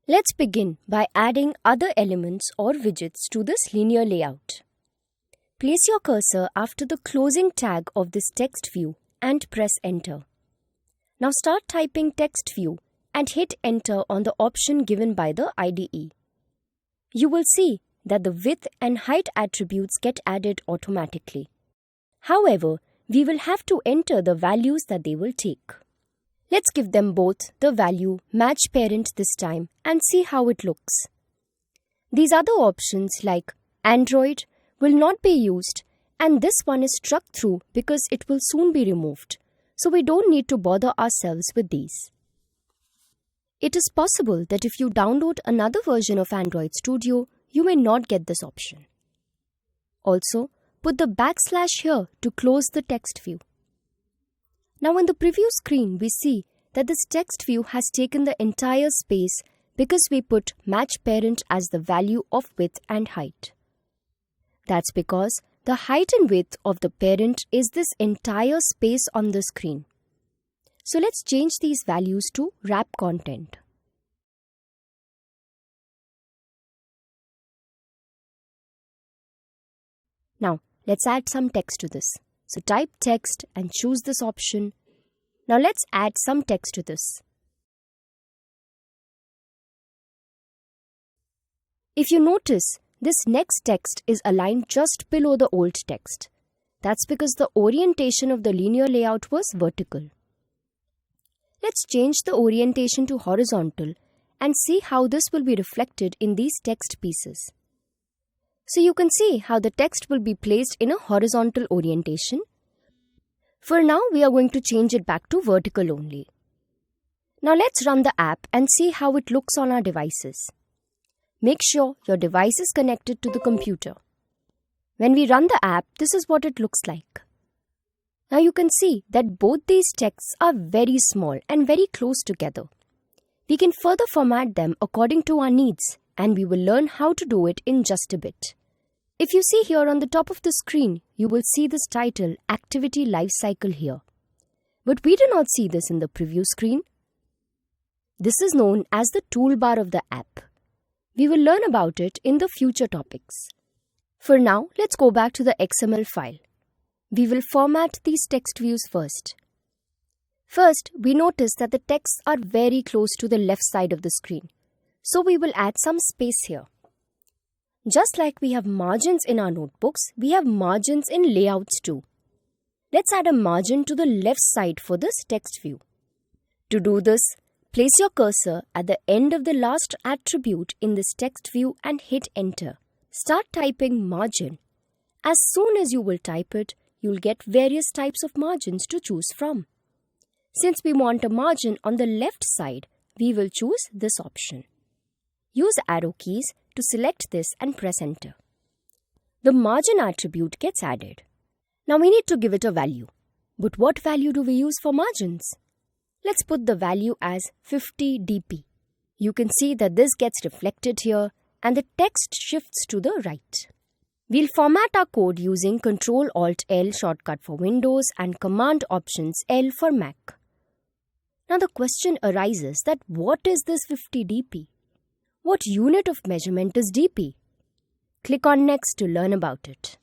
Let's begin by adding other elements or widgets to this linear layout. Place your cursor after the closing tag of this text view and press enter. Now start typing text view and hit enter on the option given by the IDE. You will see that the width and height attributes get added automatically. However, we will have to enter the values that they will take. Let's give them both the value match parent this time and see how it looks. These other options like Android will not be used, and this one is struck through because it will soon be removed, so we don't need to bother ourselves with these. It is possible that if you download another version of Android Studio, you may not get this option. Also, put the backslash here to close the text view. Now in the preview screen, we see that this text view has taken the entire space because we put match parent as the value of width and height. That's because the height and width of the parent is this entire space on the screen. So let's change these values to wrap content. Now let's add some text to this. So type text and choose this option. Now let's add some text to this. If you notice, this next text is aligned just below the old text. That's because the orientation of the linear layout was vertical. Let's change the orientation to horizontal and see how this will be reflected in these text pieces. So you can see how the text will be placed in a horizontal orientation. For now, we are going to change it back to vertical only. Now let's run the app and see how it looks on our devices. Make sure your device is connected to the computer. When we run the app, this is what it looks like. Now you can see that both these texts are very small and very close together. We can further format them according to our needs, and we will learn how to do it in just a bit. If you see here on the top of the screen, you will see this title Activity Lifecycle here. But we do not see this in the preview screen. This is known as the toolbar of the app. We will learn about it in the future topics. For now, let's go back to the XML file. We will format these text views first. First, we notice that the texts are very close to the left side of the screen. So we will add some space here. Just like we have margins in our notebooks, we have margins in layouts too. Let's add a margin to the left side for this text view. To do this, place your cursor at the end of the last attribute in this text view and hit enter. Start typing margin. As soon as you will type it, you'll get various types of margins to choose from. Since we want a margin on the left side, we will choose this option. Use arrow keys to select this and press enter. The margin attribute gets added. Now we need to give it a value. But what value do we use for margins? Let's put the value as 50 dp. You can see that this gets reflected here and the text shifts to the right. We'll format our code using Ctrl-Alt-L shortcut for Windows and Command-Options-L for Mac. Now the question arises that what is this 50 dp? What unit of measurement is dp? Click on Next to learn about it.